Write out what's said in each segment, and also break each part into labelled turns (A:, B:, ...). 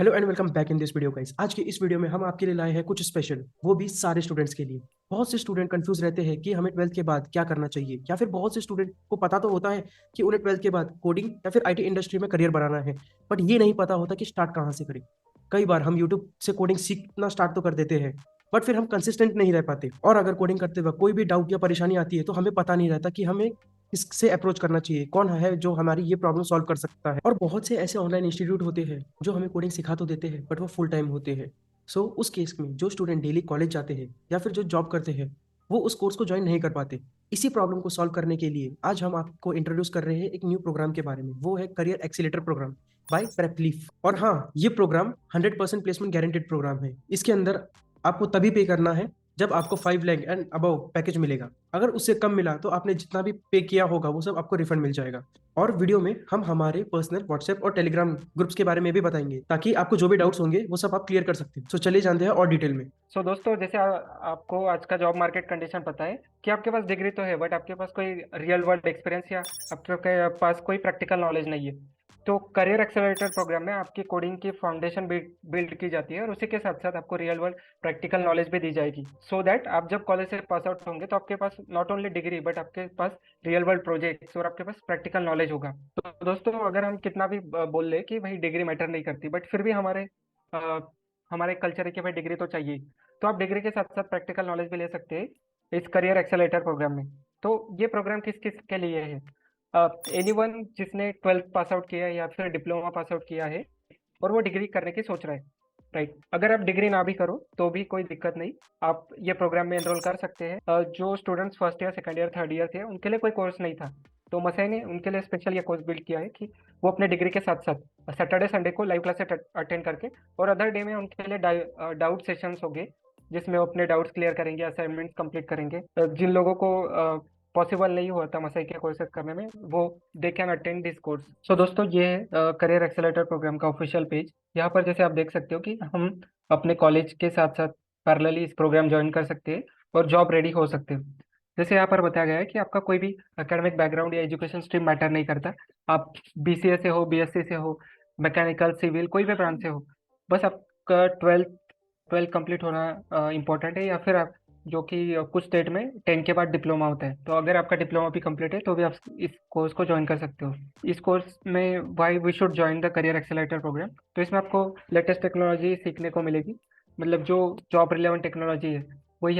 A: Hello and welcome back in this video guys. आज की इस वीडियो में हम आपके लिए लाए हैं कुछ स्पेशल, वो भी सारे स्टूडेंट्स के लिए। बहुत से स्टूडेंट कंफ्यूज रहते हैं कि हमें ट्वेल्थ के बाद क्या करना चाहिए, या फिर बहुत से स्टूडेंट को पता तो होता है कि उन्हें ट्वेल्थ के बाद कोडिंग या फिर आईटी इंडस्ट्री में करियर बनाना है, बट ये नहीं पता होता कि स्टार्ट कहाँ से करें। कई बार हम यूट्यूब से कोडिंग सीखना स्टार्ट तो कर देते हैं, बट फिर हम कंसिस्टेंट नहीं रह पाते, और अगर कोडिंग करते वक्त कोई भी डाउट या परेशानी आती है तो हमें पता नहीं रहता कि हमें किससे अप्रोच करना चाहिए, कौन है जो हमारी ये प्रॉब्लम सॉल्व कर सकता है। और बहुत से ऐसे ऑनलाइन इंस्टीट्यूट होते हैं जो हमें कोडिंग सिखा तो देते हैं, बट वो फुल टाइम होते हैं। सो उस केस में जो स्टूडेंट डेली कॉलेज जाते हैं या फिर जो जॉब करते हैं, वो उस कोर्स को ज्वाइन नहीं कर पाते। इसी प्रॉब्लम को सॉल्व करने के लिए आज हम आपको इंट्रोड्यूस कर रहे हैं एक न्यू प्रोग्राम के बारे में, वो है career accelerator program by Prepleaf. और हाँ, ये प्रोग्राम 100% प्लेसमेंट गारंटेड प्रोग्राम है। इसके अंदर आपको तभी पे करना है जब आपको 5 लाख एंड अबव पैकेज मिलेगा। अगर उससे कम मिला तो आपने जितना भी पे किया होगा वो सब आपको रिफंड मिल जाएगा। और वीडियो में हम हमारे पर्सनल व्हाट्सएप और टेलीग्राम ग्रुप्स के बारे में भी बताएंगे, ताकि आपको जो भी डाउट्स होंगे वो सब आप क्लियर कर सकते हैं। सो चलिए जानते हैं और डिटेल में।
B: दोस्तों, जैसे आपको आज का जॉब मार्केट कंडीशन पता है कि आपके पास डिग्री तो है, बट आपके पास कोई रियल वर्ल्ड एक्सपीरियंस या आपके पास कोई प्रैक्टिकल नॉलेज नहीं है। तो करियर एक्सेलरेटर प्रोग्राम में आपकी कोडिंग की फाउंडेशन बिल्ड की जाती है, और उसी के साथ साथ आपको रियल वर्ल्ड प्रैक्टिकल नॉलेज भी दी जाएगी, सो दैट आप जब कॉलेज से पास आउट होंगे तो आपके पास नॉट ओनली डिग्री बट आपके पास रियल वर्ल्ड प्रोजेक्ट्स और आपके पास प्रैक्टिकल नॉलेज होगा। तो दोस्तों, अगर हम कितना भी बोल ले कि भाई डिग्री मैटर नहीं करती, बट फिर भी हमारे कल्चर है कि भाई डिग्री तो चाहिए। तो आप डिग्री के साथ साथ प्रैक्टिकल नॉलेज भी ले सकते हैं इस करियर एक्सेलेरेटर प्रोग्राम में। तो ये प्रोग्राम किस किस के लिए है? एनीवन जिसने ट्वेल्थ पास आउट किया है या फिर डिप्लोमा पास आउट किया है और वो डिग्री करने की सोच रहा है, राइट। अगर आप डिग्री ना भी करो तो भी कोई दिक्कत नहीं, आप ये प्रोग्राम में एनरोल कर सकते हैं। जो students first year, second year, third year थे, उनके लिए कोई कोर्स नहीं था, तो मसई ने उनके लिए स्पेशल ये कोर्स बिल्ड किया है कि वो अपने डिग्री के साथ साथ सैटरडे संडे को लाइव क्लासेस अटेंड करके और अदर डे में उनके लिए डाउट सेशंस होंगे, जिसमें वो अपने डाउट्स क्लियर करेंगे, असाइनमेंट्स कंप्लीट करेंगे। जिन लोगों को पॉसिबल नहीं हुआ था मसई के कोर्सेज करने में, वो they can attend this course. So दोस्तों, ये है करियर एक्सेलेरेटर प्रोग्राम का ऑफिशियल पेज। यहाँ पर जैसे आप देख सकते हो कि हम अपने कॉलेज के साथ साथ पैरेलली इस प्रोग्राम ज्वाइन कर सकते हैं और जॉब रेडी हो सकते हैं। जैसे यहाँ पर बताया गया है कि आपका कोई भी एकेडमिक बैकग्राउंड या एजुकेशन स्ट्रीम मैटर नहीं करता। आप बीसीए से हो, बीएससी से हो, मैकेनिकल, सिविल, कोई भी ब्रांच से हो, बस आपका ट्वेल्थ ट्वेल्थ कंप्लीट होना इम्पोर्टेंट है। या फिर आप, जो कि कुछ स्टेट में 10 के बाद डिप्लोमा होता है, तो अगर आपका डिप्लोमा भी कंप्लीट है तो भी आप इस कोर्स को ज्वाइन कर सकते हो। इस कोर्स में why we should join the career accelerator program, तो इसमें आपको लेटेस्ट टेक्नोलॉजी सीखने को मिलेगी। मतलब जो जॉब रिलेवेंट टेक्नोलॉजी है वही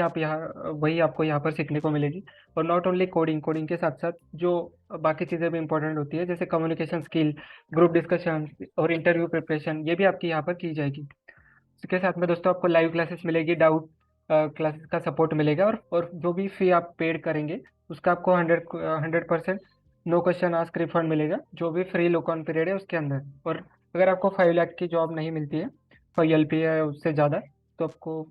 B: आपको यहाँ पर सीखने को मिलेगी। और नॉट ओनली कोडिंग कोडिंग के साथ साथ जो बाकी चीज़ें भी इंपॉर्टेंट होती है, जैसे कम्युनिकेशन स्किल, ग्रुप डिस्कशन और इंटरव्यू प्रिपरेशन, ये भी आपकी यहाँ पर की जाएगी। इसके साथ में दोस्तों आपको लाइव क्लासेस मिलेगी, डाउट क्लासेस का सपोर्ट मिलेगा, और जो भी फी आप पेड करेंगे उसका आपको 100% नो क्वेश्चन आस्क रिफंड मिलेगा, जो भी फ्री लोक ऑन पीरियड है उसके अंदर। और अगर आपको 5 लाख की जॉब नहीं मिलती है, 5 LP है उससे ज़्यादा, तो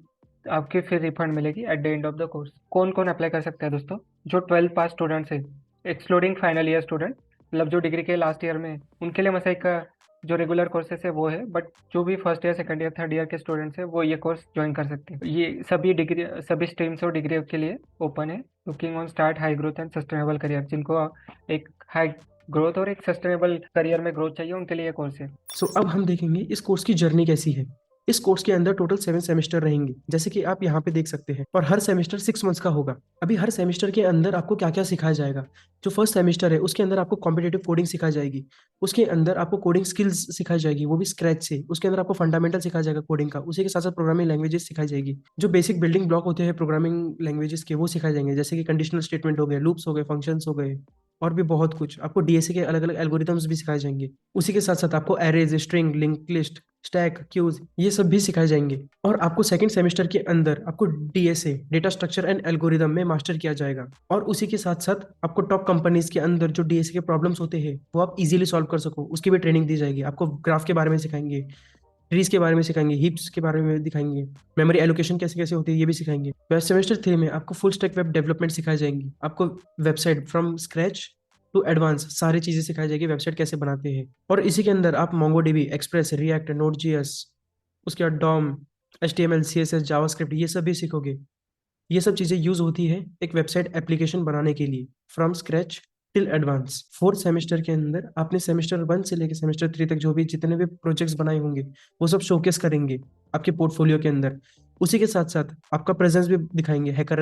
B: आपकी फिर रिफंड मिलेगी at the end of the course. कौन कौन अप्लाई कर सकता है दोस्तों? जो 12 पास स्टूडेंट्स है, एक्सक्लूडिंग फाइनल ईयर स्टूडेंट, मतलब जो डिग्री के लास्ट ईयर में है, उनके लिए मसाई का जो रेगुलर कोर्सेस है वो है, बट जो भी first year, second year, third year के स्टूडेंट्स हैं वो ये कोर्स ज्वाइन कर सकते हैं। ये सभी स्ट्रीम्स और डिग्री के लिए ओपन है। Looking on start high growth and sustainable career, जिनको एक हाई ग्रोथ और एक सस्टेनेबल करियर में ग्रोथ चाहिए, उनके लिए ये कोर्स है।
A: सो अब हम देखेंगे इस कोर्स की जर्नी कैसी है। इस कोर्स के अंदर टोटल 7 सेमेस्टर रहेंगे, जैसे कि आप यहाँ पे देख सकते हैं, और हर सेमेस्टर 6 मंथ्स का होगा। अभी हर सेमेस्टर के अंदर आपको क्या क्या सिखाया जाएगा। जो फर्स्ट सेमेस्टर है उसके अंदर आपको कॉम्पिटेटिव कोडिंग सिखाई जाएगी। उसके अंदर आपको कोडिंग स्किल्स सिखाई जाएगी, वो भी स्क्रैच से। उसके अंदर आपको फंडामेंटल सिखाया जाएगा कोडिंग का, उसी के साथ साथ प्रोग्रामिंग लैंग्वेजेस सिखाई जाएगी। जो बेसिक बिल्डिंग ब्लॉक होते हैं प्रोग्रामिंग लैंग्वेजेस के, वो सिखाए जाएंगे, जैसे कि कंडीशनल स्टेटमेंट हो गए, लूप्स हो गए, फंक्शंस हो गए, और भी बहुत कुछ। आपको डीएसए के अलग अलग एल्गोरिथम्स भी सिखाए जाएंगे। उसी के साथ साथ आपको arrays, string, link list, stack, queues, ये सब भी सिखाए जाएंगे। और आपको सेकंड सेमेस्टर के अंदर आपको DSA, data structure and algorithm में मास्टर किया जाएगा। और उसी के साथ साथ आपको टॉप कंपनीज के अंदर जो डीएसए के प्रॉब्लम्स होते हैं वो आप इजीली सॉल्व कर सको, उसकी भी ट्रेनिंग दी जाएगी। आपको ग्राफ के बारे में सिखाएंगे, ट्रीज के बारे में सिखाएंगे, हीप्स के बारे में दिखाएंगे, मेमोरी एलोकेशन कैसे कैसे होती है ये भी सिखाएंगे। वेब सेमेस्टर 3 में आपको फुल स्टैक वेब डेवलपमेंट सिखाई जाएंगी। आपको website from scratch to advance सारी चीजें सिखाई जाएगी, वेबसाइट कैसे बनाते हैं। और इसी के अंदर आप MongoDB, express, react, node GS, उसके बाद डॉम, HTML, CSS, जावास्क्रिप्ट, ये सब भी सीखोगे। ये सब चीजें यूज होती है एक वेबसाइट एप्लीकेशन बनाने के लिए from scratch till advance. Fourth semester के अंदर आपने सेमेस्टर 1 से लेकर सेमेस्टर 3 तक जो भी जितने भी प्रोजेक्ट्स बनाए होंगे वो सब शोकेस करेंगे आपके पोर्टफोलियो के अंदर। उसी के साथ साथ आपका प्रेजेंस भी दिखाएंगे हैकर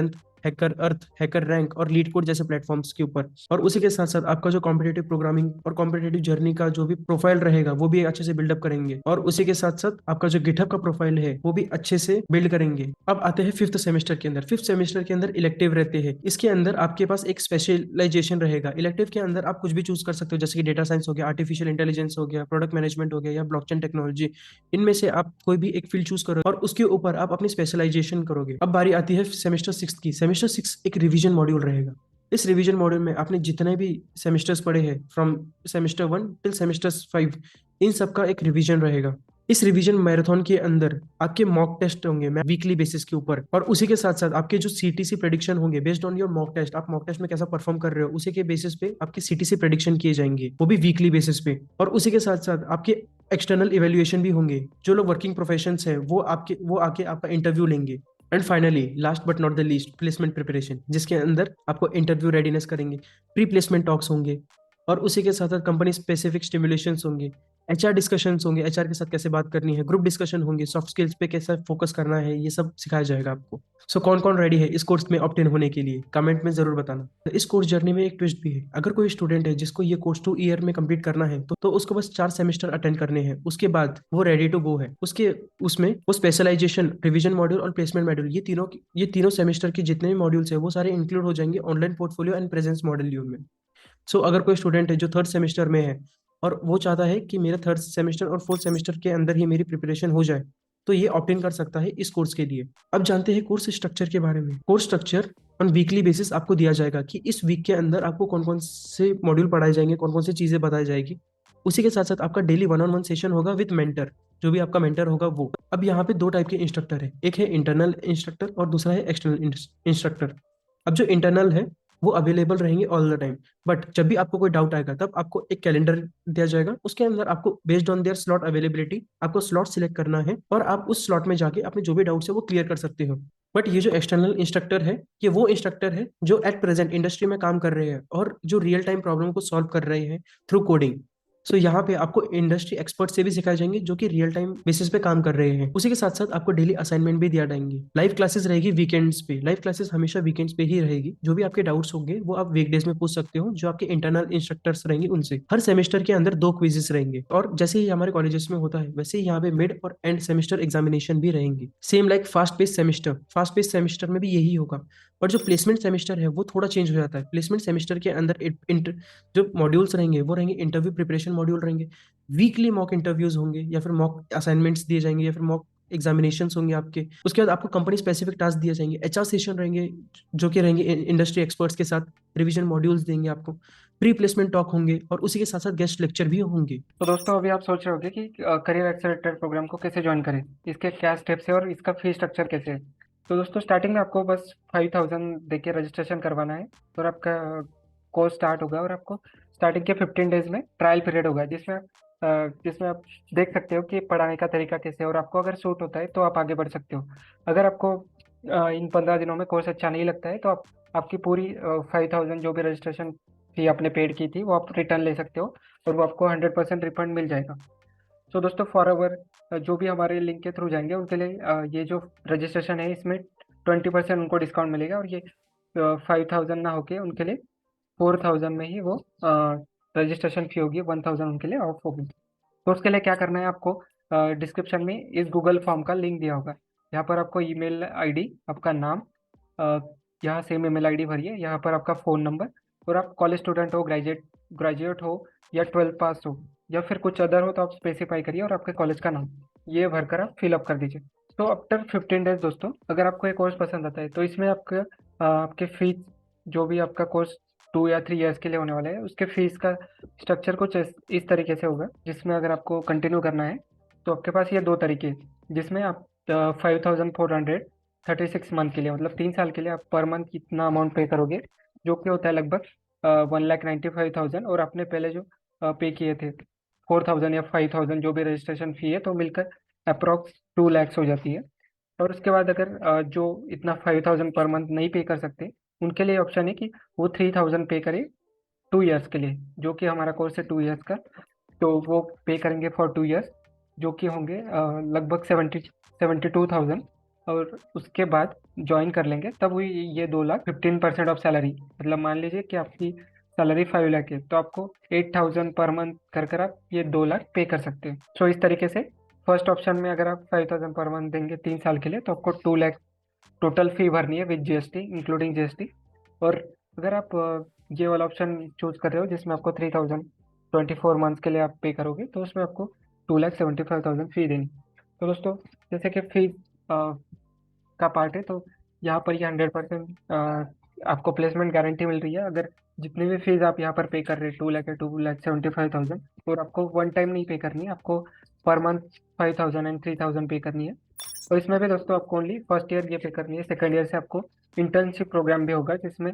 A: अर्थ, हैकर रैंक और लीड कोड जैसे प्लेटफॉर्म्स के ऊपर। और उसी के साथ साथ आपका जो कॉम्पिटेटिव प्रोग्रामिंग और कॉम्पिटेटिव जर्नी का जो भी प्रोफाइल रहेगा वो भी अच्छे से बिल्डअप करेंगे। और उसी के साथ साथ आपका जो गिटहब का प्रोफाइल है वो भी अच्छे से बिल्ड करेंगे। अब आते हैं फिफ्थ सेमेस्टर के अंदर। फिफ्थ सेमेस्टर के अंदर इलेक्टिव रहते हैं। इसके अंदर आपके पास एक स्पेशलाइजेशन रहेगा। इलेक्टिव के अंदर आप कुछ भी चूज कर सकते हो, जैसे कि डेटा साइंस हो गया, आर्टिफिशियल इंटेलिजेंस हो गया, प्रोडक्ट मैनेजमेंट हो गया या ब्लॉकचेन टेक्नोलॉजी। इनमें से आप कोई भी एक फील्ड चूज करो और उसके ऊपर आप अपनी स्पेशलाइजेशन करोगे। अब बारी आती है सेमेस्टर 6 की। सेमेस्टर 6 एक रिवीजन मॉड्यूल रहेगा। इस रिवीजन मॉड्यूल में आपने जितने भी सेमेस्टर्स पढ़े हैं फ्रॉम सेमेस्टर 1 टिल सेमेस्टर 5, इन सब का एक रिवीजन रहेगा। इस रिवीजन मैराथन के अंदर आपके मॉक टेस्ट होंगे वीकली बेसिस के ऊपर। और उसी के साथ साथ आपके जो सीटीसी प्रेडिक्शन होंगे based on your mock test, आप मॉक टेस्ट में कैसा परफॉर्म कर रहे हो उसी के बेसिस पे आपके सीटीसी प्रेडिक्शन किए जाएंगे, वो भी वीकली बेसिस पे। और उसी के साथ साथ आपके एक्सटर्नल इवेल्युएशन भी होंगे। जो लोग वर्किंग प्रोफेशंस है वो आके आपका इंटरव्यू लेंगे। And finally last but not the least, placement preparation, जिसके अंदर आपको इंटरव्यू रेडीनेस करेंगे, प्री प्लेसमेंट टॉक्स होंगे। और उसी के साथ साथ कंपनी स्पेसिफिक स्टिमुलेशंस होंगे, एचआर डिस्कशंस होंगे, एचआर के साथ कैसे बात करनी है, ग्रुप डिस्कशन होंगे, सॉफ्ट स्किल्स पे कैसे फोकस करना है, ये सब सिखाया जाएगा आपको। सो कौन कौन रेडी है इस कोर्स में ऑप्टेन होने के लिए, कमेंट में जरूर बताना। इस कोर्स जर्नी में एक ट्विस्ट भी है। अगर कोई स्टूडेंट है जिसको ये कोर्स 2 ईयर में कंप्लीट करना है तो उसको बस 4 सेमेस्टर अटेंड करने हैं, उसके बाद वो रेडी टू गो है। उसके उसमें वो स्पेशलाइजेशन, रिवीजन मॉड्यूल और प्लेसमेंट मॉड्यूल, ये तीनों सेमेस्टर के जितने भी मॉड्यूल्स है वो सारे इंक्लूड हो जाएंगे online portfolio and presence module में। सो अगर कोई स्टूडेंट है जो थर्ड सेमेस्टर में है और वो चाहता है कि मेरा थर्ड सेमेस्टर और फोर्थ सेमेस्टर के अंदर ही मेरी प्रिपरेशन हो जाए, तो ये ऑप्ट इन कर सकता है इस कोर्स के लिए। अब जानते हैं कोर्स स्ट्रक्चर के बारे में। Course structure on weekly basis आपको दिया जाएगा कि इस वीक के अंदर आपको कौन कौन से मॉड्यूल पढ़ाए जाएंगे, कौन कौन सी चीजें बताई जाएगी। उसी के साथ साथ आपका डेली 1-on-1 सेशन होगा विद मेंटर, जो भी आपका मेंटर होगा वो। अब यहाँ पे दो टाइप के इंस्ट्रक्टर है, एक है इंटरनल इंस्ट्रक्टर और दूसरा है एक्सटर्नल इंस्ट्रक्टर। अब जो इंटरनल है वो अवेलेबल रहेंगे ऑल द टाइम, बट जब भी आपको कोई डाउट आएगा तब आपको एक कैलेंडर दिया जाएगा। उसके अंदर आपको based on their slot availability आपको स्लॉट सिलेक्ट करना है और आप उस स्लॉट में जाके अपने जो भी डाउट्स है वो क्लियर कर सकते हो। बट ये जो एक्सटर्नल इंस्ट्रक्टर है, ये वो इंस्ट्रक्टर है जो एट प्रेजेंट इंडस्ट्री में काम कर रहे हैं और जो रियल टाइम प्रॉब्लम को सॉल्व कर रहे हैं थ्रू कोडिंग। सो यहाँ पे आपको इंडस्ट्री एक्सपर्ट से भी सिखाए जाएंगे जो कि रियल टाइम बेसिस पे काम कर रहे हैं। उसी के साथ साथ आपको डेली असाइनमेंट भी दिया जाएंगे। लाइव क्लासेस रहेगी वीकेंड्स पे, लाइव क्लासेस हमेशा वीकेंड्स पे ही रहेगी। जो भी आपके डाउट्स होंगे वो आप वीकडेज में पूछ सकते हो जो आपके इंटरनल इंस्ट्रक्टर्स रहेंगे उनसे। हर सेमेस्टर के अंदर 2 क्विजेस रहेंगे और जैसे ही हमारे कॉलेजेस में होता है वैसे ही यहाँ पे मिड और एंड सेमेस्टर एग्जामिनेशन भी रहेंगे, same like fast pace semester. Fast pace semester में भी यही होगा। और जो प्लेसमेंट सेमेस्टर है वो थोड़ा चेंज हो जाता है। प्लेसमेंट सेमेस्टर के अंदर जो मॉड्यूल्स रहेंगे वो रहेंगे इंटरव्यू प्रिपरेशन मॉड्यूल रहेंगे, वीकली मॉक इंटरव्यूज होंगे या फिर मॉक असाइनमेंट्स दिए जाएंगे या फिर मॉक एग्जामिनेशंस होंगे आपके। उसके बाद आपको कंपनी स्पेसिफिक टास्क दिए जाएंगे, एचआर सेशन रहेंगे जो कि रहेंगे इंडस्ट्री एक्सपर्ट्स के साथ, रिवीजन मॉड्यूल्स देंगे आपको, प्री प्लेसमेंट टॉक होंगे और उसी के साथ साथ गेस्ट लेक्चर भी होंगे।
B: तो दोस्तों अभी आप सोच रहे होंगे कि करियर एक्सेलरेटर प्रोग्राम को कैसे ज्वाइन करें, इसके क्या स्टेप्स है और इसका फी स्ट्रक्चर कैसे है। तो दोस्तों स्टार्टिंग में आपको बस 5000 दे के रजिस्ट्रेशन करवाना है और आपका कोर्स स्टार्ट होगा। और आपको स्टार्टिंग के 15 डेज में ट्रायल पीरियड होगा जिसमें आप देख सकते हो कि पढ़ाने का तरीका कैसे है और आपको अगर सूट होता है तो आप आगे बढ़ सकते हो। अगर आपको इन 15 दिनों में कोर्स अच्छा नहीं लगता है तो आप आपकी पूरी 5000 जो भी रजिस्ट्रेशन फी आपने पेड की थी वो आप रिटर्न ले सकते हो और वो आपको 100% रिफंड मिल जाएगा। सो दोस्तों फॉर एवर जो भी हमारे लिंक के थ्रू जाएंगे उनके लिए ये जो रजिस्ट्रेशन है इसमें 20% उनको डिस्काउंट मिलेगा और ये 5000 ना होके उनके लिए 4000 में ही वो रजिस्ट्रेशन फी होगी, 1000 उनके लिए ऑफ होगी। तो उसके लिए क्या करना है आपको, डिस्क्रिप्शन में इस गूगल फॉर्म का लिंक दिया होगा। यहाँ पर आपको ईमेल आईडी, आपका नाम, अ, यहाँ सेम ईमेल आईडी भरिए, यहाँ पर आपका फ़ोन नंबर और आप कॉलेज स्टूडेंट हो, ग्रेजुएट हो या 12th पास हो या फिर कुछ अदर हो तो आप स्पेसिफाई करिए और आपके कॉलेज का नाम ये भरकर आप फिलअप कर दीजिए। तो आफ्टर 15 डेज दोस्तों अगर आपको ये कोर्स पसंद आता है तो इसमें आपके फीस, जो भी आपका कोर्स 2 या 3 ईयर्स के लिए होने वाला है उसके फीस का स्ट्रक्चर कुछ इस तरीके से होगा, जिसमें अगर आपको कंटिन्यू करना है तो आपके पास ये 2 तरीके हैं, जिसमें आप 5436 मंथ के लिए, मतलब 3 साल के लिए आप पर मंथ कितना अमाउंट पे करोगे, जो कि होता है लगभग 1,95,000। और आपने पहले जो पे किए थे 4000 या 5000 जो भी रजिस्ट्रेशन फी है तो मिलकर अप्रोक्स 2 lakhs हो जाती है। और उसके बाद अगर जो इतना 5000 पर मंथ नहीं पे कर सकते उनके लिए ऑप्शन है कि वो 3000 पे करे 2 ईयर्स के लिए, जो कि हमारा कोर्स है 2 ईयर्स का। तो वो पे करेंगे फॉर 2 ईयर्स, जो कि होंगे लगभग 72,000। और उसके बाद ज्वाइन कर लेंगे तब हुई ये 2 लाख 15% ऑफ सैलरी। मतलब मान लीजिए कि आपकी सैलरी 5 लाख है, तो आपको 8,000 पर मंथ कर कर आप ये 2 लाख पे कर सकते हैं। सो इस तरीके से फर्स्ट ऑप्शन में अगर आप 5,000 पर मंथ देंगे 3 साल के लिए, तो आपको 2 लाख टोटल फी भरनी है विद जीएसटी, इंक्लूडिंग जीएसटी। और अगर आप ये वाला ऑप्शन चूज कर रहे हो जिसमें आपको 3,000 24 मंथ्स के लिए आप पे करोगे, तो उसमें आपको 2,75,000 फी देनी। तो दोस्तों, जैसे कि फी का पार्ट है, तो यहाँ पर ये 100% आपको प्लेसमेंट गारंटी मिल रही है। अगर जितनी भी फीस आप यहाँ पर पे कर रहे हैं 2 लाख या 2,75,000, और आपको वन टाइम नहीं पे करनी है, आपको पर मंथ 5,000 एंड 3,000 पे करनी है। और इसमें भी दोस्तों आपको ओनली फर्स्ट ईयर ये पे करनी है। सेकंड ईयर से आपको इंटर्नशिप प्रोग्राम भी होगा, जिसमें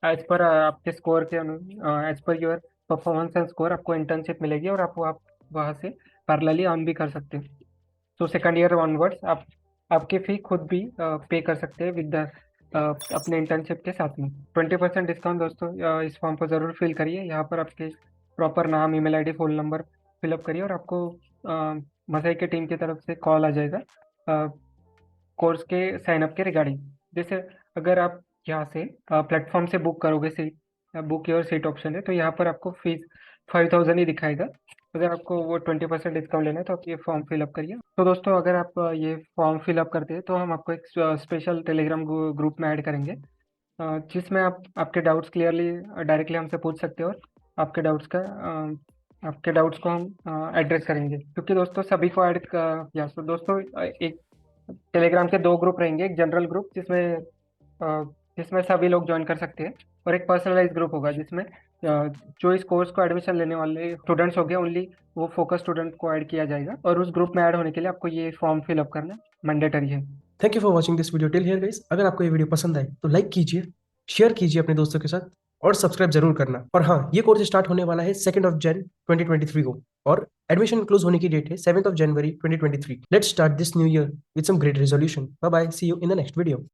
B: एज पर आपके स्कोर के एज पर योर परफॉर्मेंस एंड स्कोर आपको इंटर्नशिप मिलेगी, और आप वहाँ से पैरेलली अर्न भी कर सकते हैं। तो सेकंड ईयर ऑनवर्ड्स आप आपकी फी खुद भी पे कर सकते हैं विद द अपने इंटर्नशिप के साथ में। 20% डिस्काउंट दोस्तों। इस फॉर्म को ज़रूर फिल करिए। यहाँ पर आपके प्रॉपर नाम, email ID, phone number fill up करिए, और आपको मसाई के टीम की तरफ से कॉल आ जाएगा कोर्स के साइन अप के रिगार्डिंग। जैसे अगर आप यहाँ से प्लेटफॉर्म से बुक करोगे seat, book your seat option है, तो यहाँ पर आपको फीस 5,000 ही दिखाएगा। अगर आपको वो 20% डिस्काउंट लेना है, तो आप ये फॉर्म फिलअप करिए। तो दोस्तों, अगर आप ये फॉर्म फिलअप करते हैं, तो हम आपको एक स्पेशल टेलीग्राम ग्रुप में ऐड करेंगे, जिसमें आप आपके डाउट्स क्लियरली डायरेक्टली हमसे पूछ सकते हो, और आपके डाउट्स का आपके डाउट्स को हम एड्रेस करेंगे। क्योंकि दोस्तों सभी को ऐड या तो दोस्तों एक टेलीग्राम के 2 ग्रुप रहेंगे। एक जनरल ग्रुप जिसमें सभी लोग ज्वाइन कर सकते हैं, और एक पर्सनलाइज ग्रुप होगा जिसमें जो इस कोर्स को एडमिशन लेने वाले स्टूडेंट्स हो गए, ओनली वो फोकस स्टूडेंट को ऐड किया जाएगा। और उस ग्रुप में ऐड होने के लिए आपको ये फॉर्म फिलअप करना मैंडेटरी है।
A: Thank you for watching this video till here guys. अगर आपको ये वीडियो पसंद आए तो लाइक कीजिए, शेयर कीजिए अपने दोस्तों के साथ, और सब्सक्राइब जरूर करना। और हाँ, ये कोर्स स्टार्ट होने वाला है 2 Jan 2023 को, और एडमिशन क्लोज होने की डेट है 7 January 2023। Let's start this new year with some great resolution. Bye bye, see you in the next video.